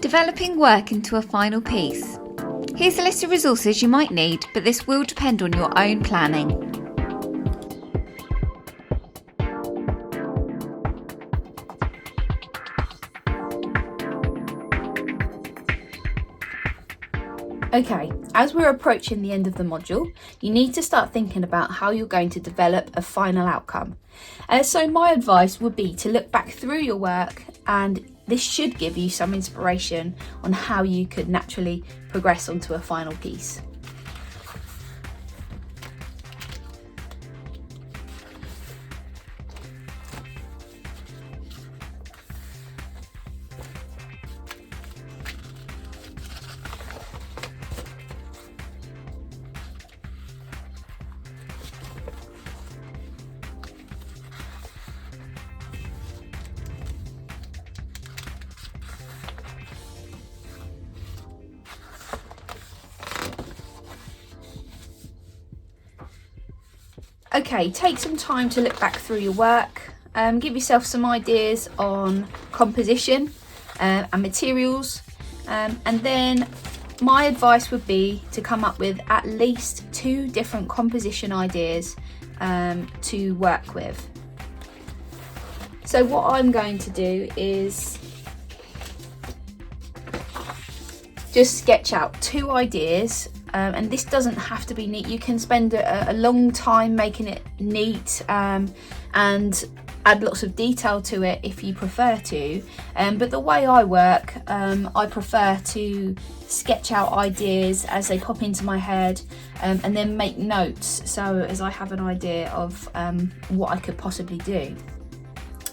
Developing work into a final piece. Here's a list of resources you might need, but this will depend on your own planning. Okay, as we're approaching the end of the module, you need to start thinking about how you're going to develop a final outcome. So my advice would be to look back through your work, and this should give you some inspiration on how you could naturally progress onto a final piece. Okay, take some time to look back through your work, give yourself some ideas on composition and materials, and then my advice would be to come up with at least 2 different composition ideas to work with. So what I'm going to do is just sketch out 2 ideas. And this doesn't have to be neat. You can spend a long time making it neat and add lots of detail to it if you prefer to. But the way I work, I prefer to sketch out ideas as they pop into my head and then make notes so as I have an idea of what I could possibly do.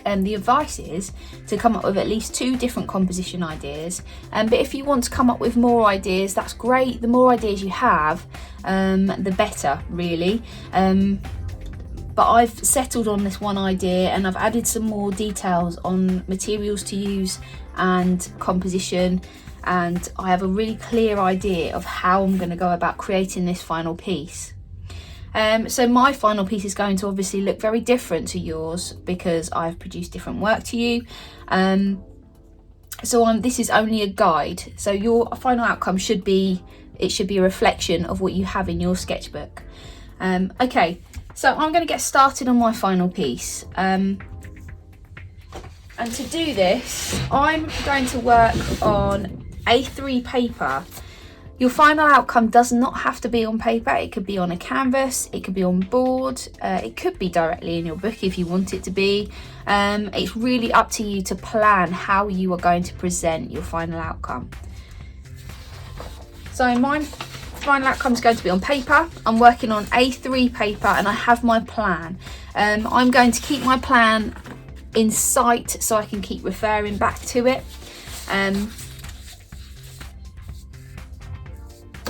The advice is to come up with at least 2 different composition ideas, but if you want to come up with more ideas, that's great. The more ideas you have, the better, really. But I've settled on this one idea, and I've added some more details on materials to use and composition, and I have a really clear idea of how I'm going to go about creating this final piece. So my final piece is going to obviously look very different to yours because I've produced different work to you. This is only a guide. So your final outcome should be a reflection of what you have in your sketchbook. Okay, so I'm going to get started on my final piece. And to do this, I'm going to work on A3 paper. Your final outcome does not have to be on paper. It could be on a canvas, it could be on board, it could be directly in your book if you want it to be. It's really up to you to plan how you are going to present your final outcome. So my final outcome is going to be on paper. I'm working on A3 paper and I have my plan. I'm going to keep my plan in sight so I can keep referring back to it.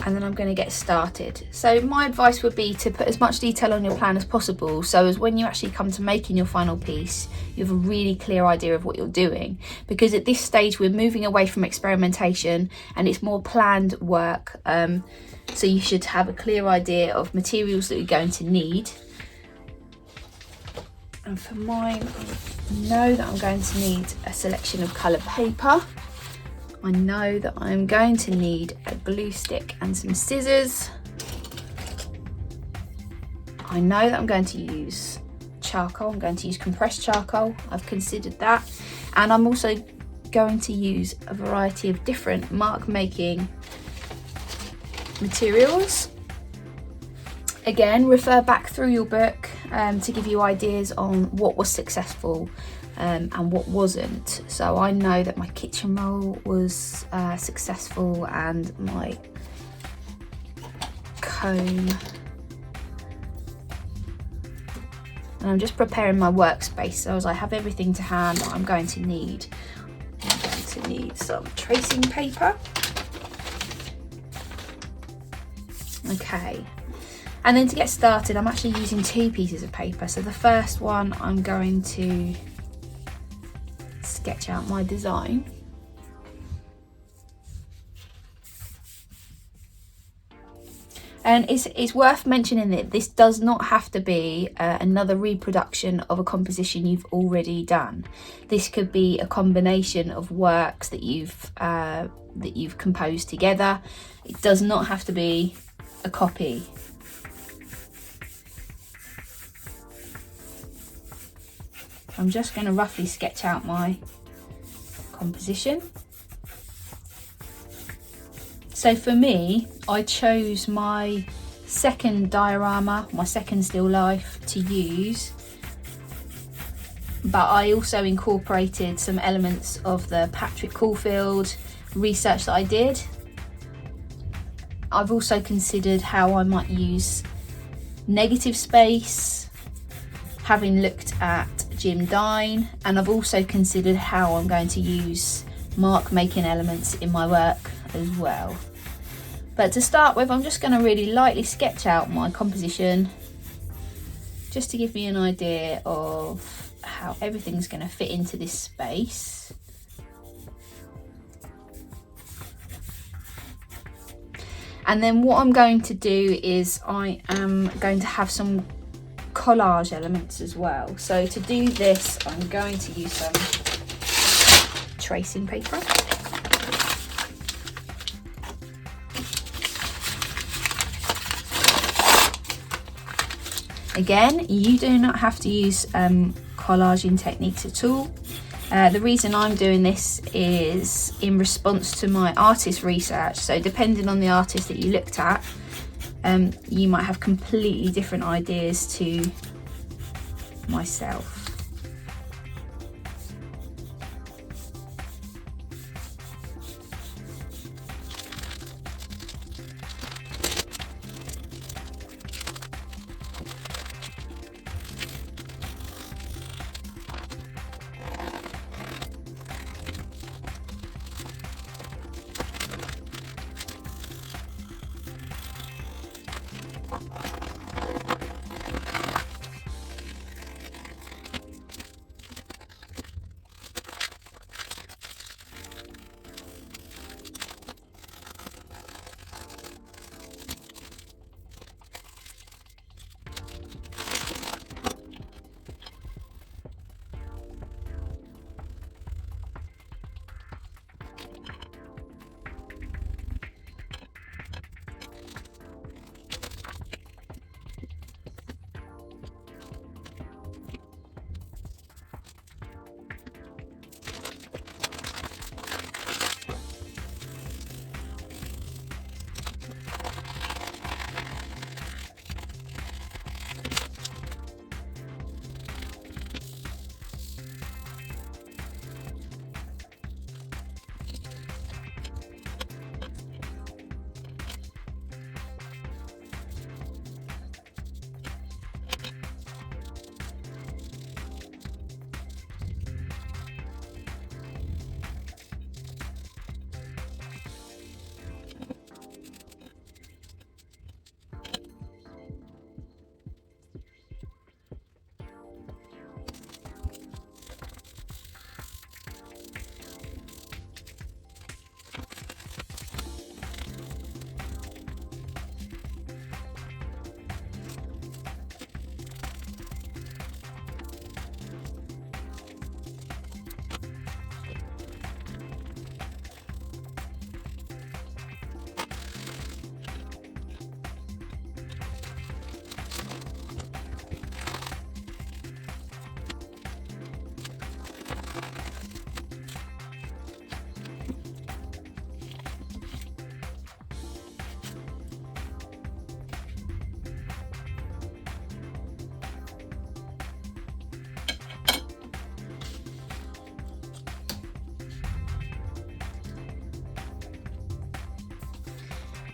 And then I'm going to get started. So my advice would be to put as much detail on your plan as possible, so as when you actually come to making your final piece, you have a really clear idea of what you're doing. Because at this stage we're moving away from experimentation and it's more planned work. So you should have a clear idea of materials that you're going to need. And for mine, I know that I'm going to need a selection of coloured paper. I know that I'm going to need a glue stick and some scissors. I know that I'm going to use charcoal. I'm going to use compressed charcoal. I've considered that. And I'm also going to use a variety of different mark making materials. Again, refer back through your book to give you ideas on what was successful and what wasn't. So I know that my kitchen roll was successful and my comb. And I'm just preparing my workspace so as I have everything to hand that I'm going to need. I'm going to need some tracing paper. Okay. And then to get started, I'm actually using 2 pieces of paper. So the first one, I'm going to sketch out my design. And it's worth mentioning that this does not have to be another reproduction of a composition you've already done. This could be a combination of works that you've composed together. It does not have to be a copy. I'm just going to roughly sketch out my composition. So for me, I chose my second diorama, my second still life to use, but I also incorporated some elements of the Patrick Caulfield research that I did. I've also considered how I might use negative space, having looked at Jim Dine, and I've also considered how I'm going to use mark making elements in my work as well. But to start with, I'm just going to really lightly sketch out my composition just to give me an idea of how everything's going to fit into this space. And then what I'm going to do is I am going to have some collage elements as well. So to do this, I'm going to use some tracing paper. Again, you do not have to use collaging techniques at all. The reason I'm doing this is in response to my artist research. So depending on the artist that you looked at, you might have completely different ideas to myself.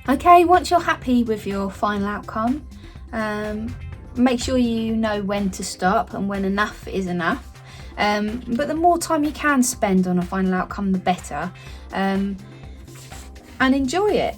Okay, once you're happy with your final outcome, make sure you know when to stop and when enough is enough. But the more time you can spend on a final outcome, the better. And enjoy it.